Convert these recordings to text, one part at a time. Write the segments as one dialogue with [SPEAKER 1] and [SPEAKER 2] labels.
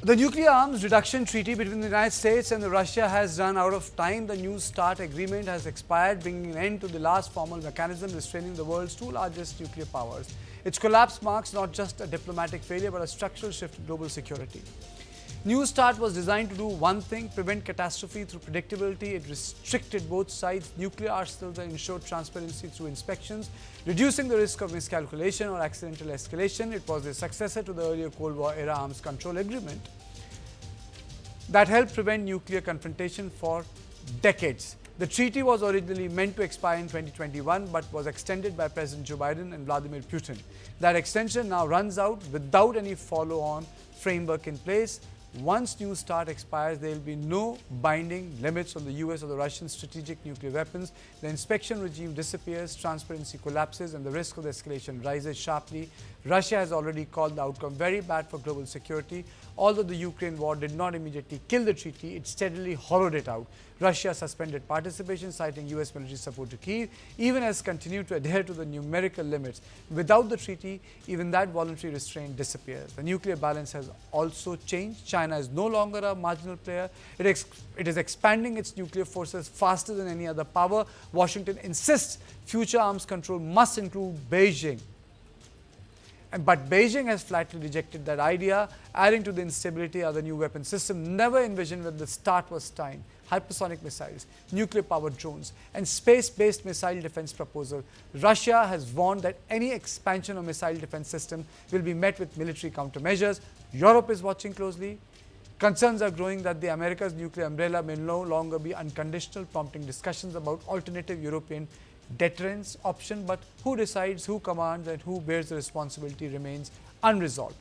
[SPEAKER 1] The nuclear arms reduction treaty between the United States and Russia has run out of time. The New START agreement has expired, bringing an end to the last formal mechanism restraining the world's two largest nuclear powers. Its collapse marks not just a diplomatic failure but a structural shift in global security. New START was designed to do one thing: prevent catastrophe through predictability. It restricted both sides' nuclear arsenals and ensured transparency through inspections, reducing the risk of miscalculation or accidental escalation. It was the successor to the earlier Cold War era arms control agreement that helped prevent nuclear confrontation for decades. The treaty was originally meant to expire in 2021 but was extended by President Joe Biden and Vladimir Putin. That extension now runs out without any follow-on framework in place. Once New START expires, there will be no binding limits on the US or the Russian strategic nuclear weapons. The inspection regime disappears, transparency collapses, and the risk of escalation rises sharply. Russia has already called the outcome very bad for global security. Although the Ukraine war did not immediately kill the treaty, it steadily hollowed it out. Russia suspended participation, citing US military support to Kyiv, even as continued to adhere to the numerical limits. Without the treaty, even that voluntary restraint disappears. The nuclear balance has also changed. China is no longer a marginal player. It is expanding its nuclear forces faster than any other power. Washington insists future arms control must include Beijing. But Beijing has flatly rejected that idea. Adding to the instability are the new weapon system never envisioned when the START was signed: hypersonic missiles, nuclear-powered drones, and space-based missile defense proposal. Russia has warned that any expansion of missile defense system will be met with military countermeasures. Europe is watching closely. Concerns are growing that the America's nuclear umbrella may no longer be unconditional, prompting discussions about alternative European deterrence option, but who decides, who commands, and who bears the responsibility remains unresolved.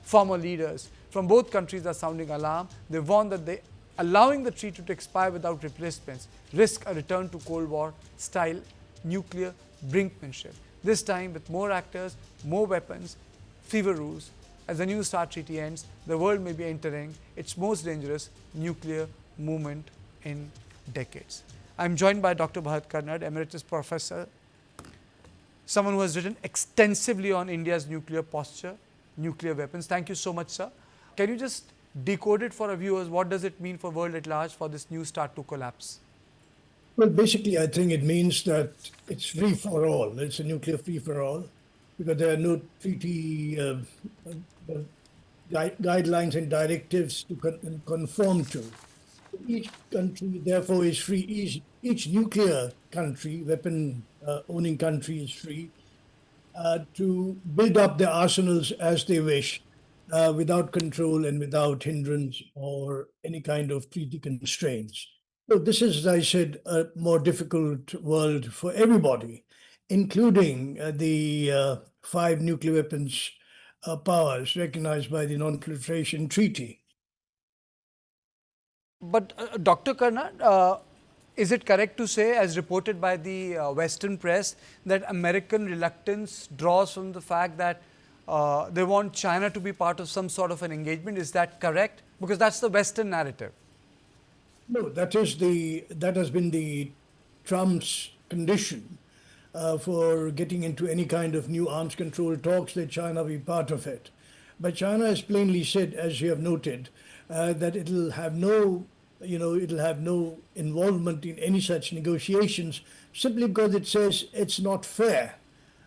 [SPEAKER 1] Former leaders from both countries are sounding alarm. They warn that allowing the treaty to expire without replacements risk a return to Cold War style nuclear brinkmanship. This time with more actors, more weapons, fewer rules. As the New START treaty ends, the world may be entering its most dangerous nuclear movement in decades. I'm joined by Dr. Bharat Karnad, Emeritus Professor, someone who has written extensively on India's nuclear posture, nuclear weapons. Thank you so much, sir. Can you just decode it for our viewers? What does it mean for the world at large for this New START to collapse?
[SPEAKER 2] Well, basically, I think it means that it's free for all. It's a nuclear free for all, because there are no treaty guidelines and directives to conform to. Each country, therefore, is free. Each nuclear country, weapon owning country, is free to build up their arsenals as they wish, without control and without hindrance or any kind of treaty constraints. So this is, as I said, a more difficult world for everybody, including the 5 nuclear weapons powers recognized by the Non-Proliferation Treaty.
[SPEAKER 1] But Dr. Karnad, is it correct to say, as reported by the Western press, that American reluctance draws from the fact that they want China to be part of some sort of an engagement? Is that correct? Because that's the Western narrative.
[SPEAKER 2] No, that has been the Trump's condition for getting into any kind of new arms control talks, that China be part of it. But China has plainly said, as you have noted, that it'll have no involvement in any such negotiations, simply because it says it's not fair.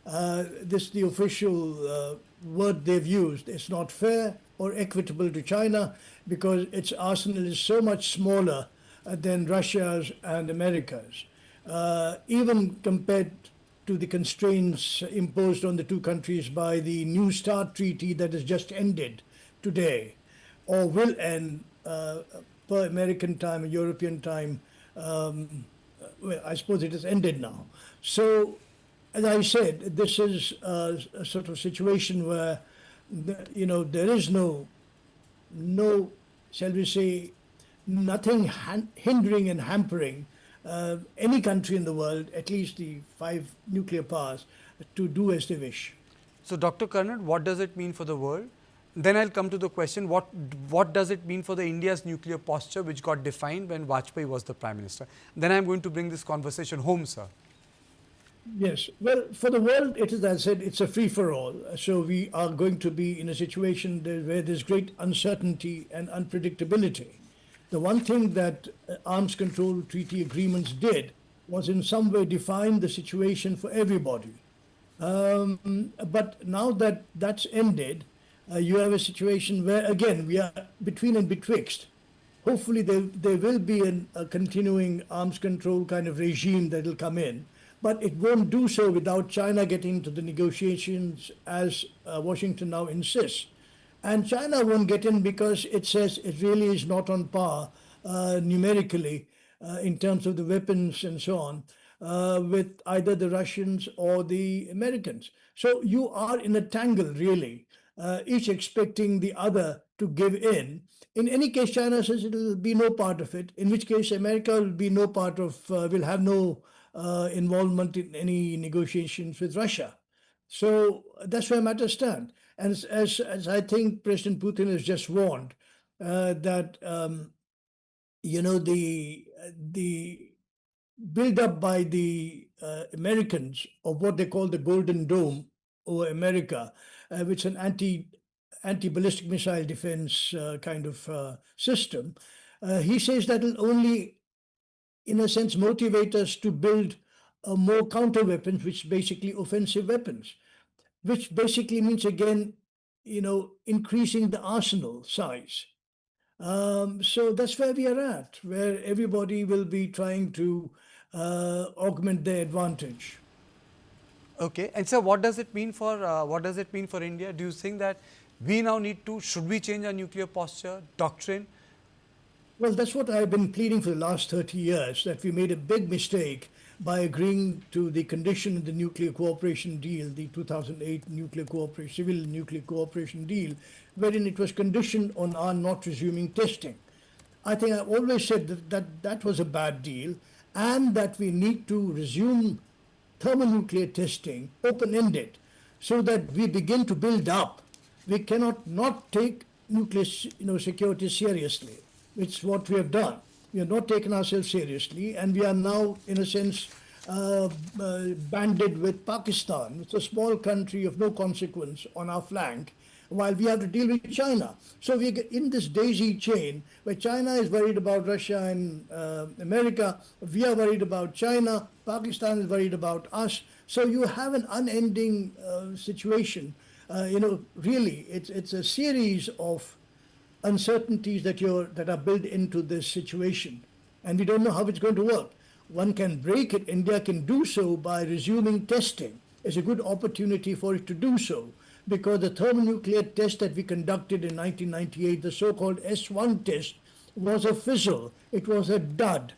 [SPEAKER 2] This is the official word they've used. It's not fair or equitable to China because its arsenal is so much smaller than Russia's and America's. Even compared to the constraints imposed on the two countries by the New START treaty that has just ended today, or will end per American time and European time. Well, I suppose it has ended now. So, as I said, this is a sort of situation where, there is no, shall we say, nothing hindering and hampering any country in the world, at least the 5 nuclear powers, to do as they wish.
[SPEAKER 1] So, Dr. Karnad, what does it mean for the world? Then I'll come to the question, what does it mean for the India's nuclear posture, which got defined when Vajpayee was the Prime Minister? Then I'm going to bring this conversation home, sir.
[SPEAKER 2] Yes. Well, for the world, it is, as I said, it's a free for all. So we are going to be in a situation where there's great uncertainty and unpredictability. The one thing that arms control treaty agreements did was in some way define the situation for everybody. But now that that's ended, you have a situation where, again, we are between and betwixt. Hopefully, there will be a continuing arms control kind of regime that will come in, but it won't do so without China getting into the negotiations as Washington now insists. And China won't get in because it says it really is not on par numerically in terms of the weapons and so on with either the Russians or the Americans. So you are in a tangle, really, each expecting the other to give in. In any case, China says it will be no part of it, in which case America will be no part of, will have no involvement in any negotiations with Russia. So that's where matters stand. And as I think President Putin has just warned, that the build up by the Americans of what they call the Golden Dome over America, which is an anti ballistic missile defense kind of system. He says that will only, in a sense, motivate us to build more counter weapons, which basically offensive weapons, which basically means again, increasing the arsenal size. So that's where we are at, where everybody will be trying to augment their advantage.
[SPEAKER 1] Okay, and so what does it mean for India? Do you think that we now should we change our nuclear posture, doctrine?
[SPEAKER 2] Well, that's what I've been pleading for the last 30 years, that we made a big mistake by agreeing to the condition in the nuclear cooperation deal, the 2008 civil nuclear cooperation deal, wherein it was conditioned on our not resuming testing. I think I always said that was a bad deal, and that we need to resume thermonuclear testing open-ended so that we begin to build up. We cannot not take nuclear security seriously. It's what we have done. We have not taken ourselves seriously, and we are now, in a sense, banded with Pakistan. It's a small country of no consequence on our flank, while we have to deal with China. So we get in this daisy chain where China is worried about Russia and America, we are worried about China, Pakistan is worried about us. So you have an unending situation. Really, it's a series of uncertainties that are built into this situation, and we don't know how it's going to work. One can break it. India can do so by resuming testing. It's a good opportunity for it to do so, because the thermonuclear test that we conducted in 1998, the so-called S1 test, was a fizzle. It was a dud.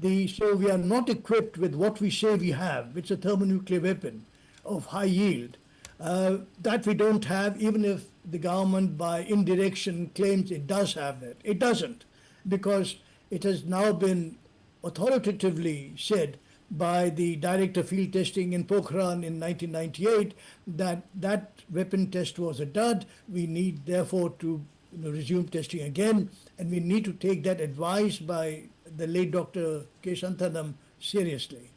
[SPEAKER 2] So we are not equipped with what we say we have, which is a thermonuclear weapon of high yield. That we don't have, even if the government by indirection claims it does have that. It doesn't, because it has now been authoritatively said by the director of field testing in Pokhran in 1998 that that weapon test was a dud. We need therefore to resume testing again, and we need to take that advice by the late Dr. K. Santhanam seriously.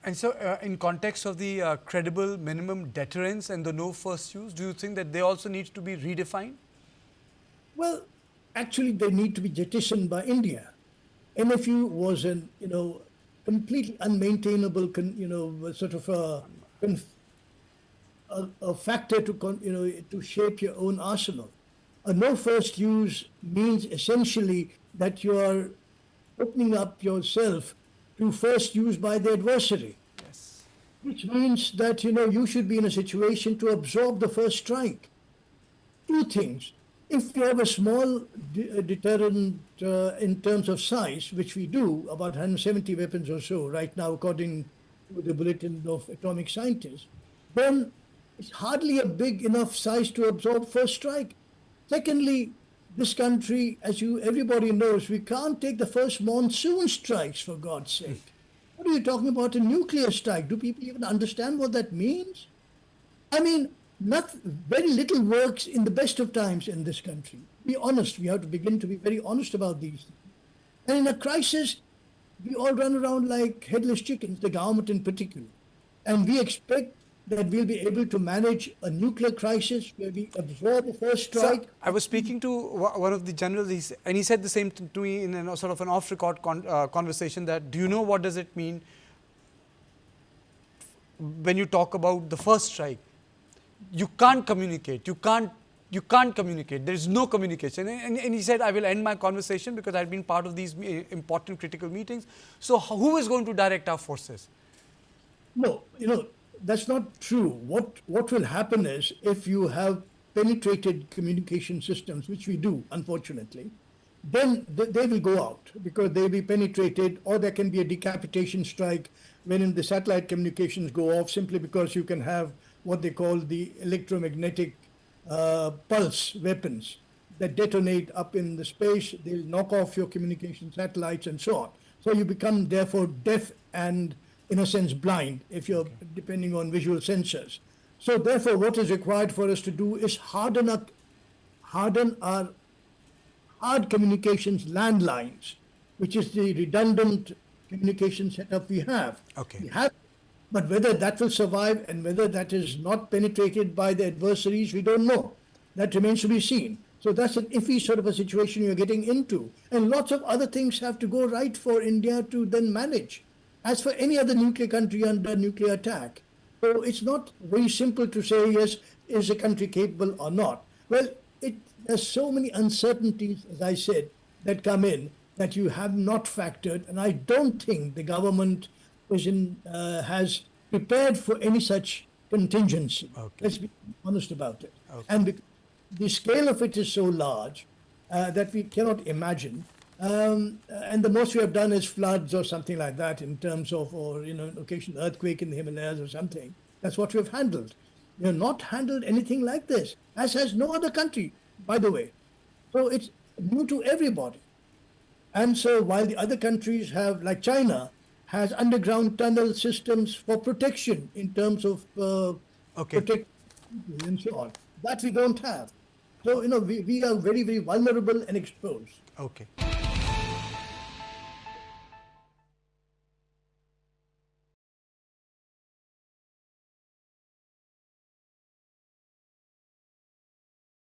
[SPEAKER 1] And so, in context of the credible minimum deterrence and the no first use, do you think that they also need to be redefined?
[SPEAKER 2] Well, actually, they need to be jettisoned by India. NFU was an completely unmaintainable sort of a factor to shape your own arsenal. A no first use means essentially that you are opening up yourself to first use by the adversary,
[SPEAKER 1] Yes.
[SPEAKER 2] which means that you should be in a situation to absorb the first strike. Two things. If you have a small deterrent in terms of size, which we do, about 170 weapons or so right now, according to the Bulletin of Atomic Scientists, then it's hardly a big enough size to absorb first strike. Secondly, this country, everybody knows, we can't take the first monsoon strikes, for God's sake. What are you talking about, a nuclear strike? Do people even understand what that means? I mean, very little works in the best of times in this country. Be honest, we have to begin to be very honest about these things. And in a crisis, we all run around like headless chickens, the government in particular. And we expect that we'll be able to manage a nuclear crisis where we absorb the first
[SPEAKER 1] Sir,
[SPEAKER 2] strike.
[SPEAKER 1] I was speaking to one of the generals, and he said the same to me in a sort of an off-record conversation that, do you know what does it mean when you talk about the first strike? You can't communicate. You can't communicate. There is no communication. And he said, I will end my conversation because I've been part of these important critical meetings. So who is going to direct our forces?
[SPEAKER 2] No, that's not true. What will happen is if you have penetrated communication systems, which we do, unfortunately, then they will go out because they'll be penetrated, or there can be a decapitation strike when the satellite communications go off simply because you can have what they call the electromagnetic pulse weapons that detonate up in the space. They'll knock off your communication satellites and so on. So you become therefore deaf and in a sense blind if you're depending on visual sensors. So therefore what is required for us to do is harden our hard communications landlines, which is the redundant communication setup we have.
[SPEAKER 1] Okay.
[SPEAKER 2] We have, but whether that will survive and whether that is not penetrated by the adversaries, we don't know. That remains to be seen. So that's an iffy sort of a situation you're getting into. And lots of other things have to go right for India to then manage, as for any other nuclear country under nuclear attack. So it's not very simple to say, yes, is a country capable or not? Well, there's so many uncertainties, as I said, that come in that you have not factored. And I don't think the government has prepared for any such contingency.
[SPEAKER 1] Okay.
[SPEAKER 2] Let's be honest about it.
[SPEAKER 1] Okay.
[SPEAKER 2] And the scale of it is so large that we cannot imagine. And the most we have done is floods or something like that in terms of, or an occasional earthquake in the Himalayas or something. That's what we have handled. We have not handled anything like this, as has no other country, by the way. So it's new to everybody. And so while the other countries have, like China, has underground tunnel systems for protection in terms of protect people and so on, that we don't have. So, we are very, very vulnerable and exposed.
[SPEAKER 1] Okay.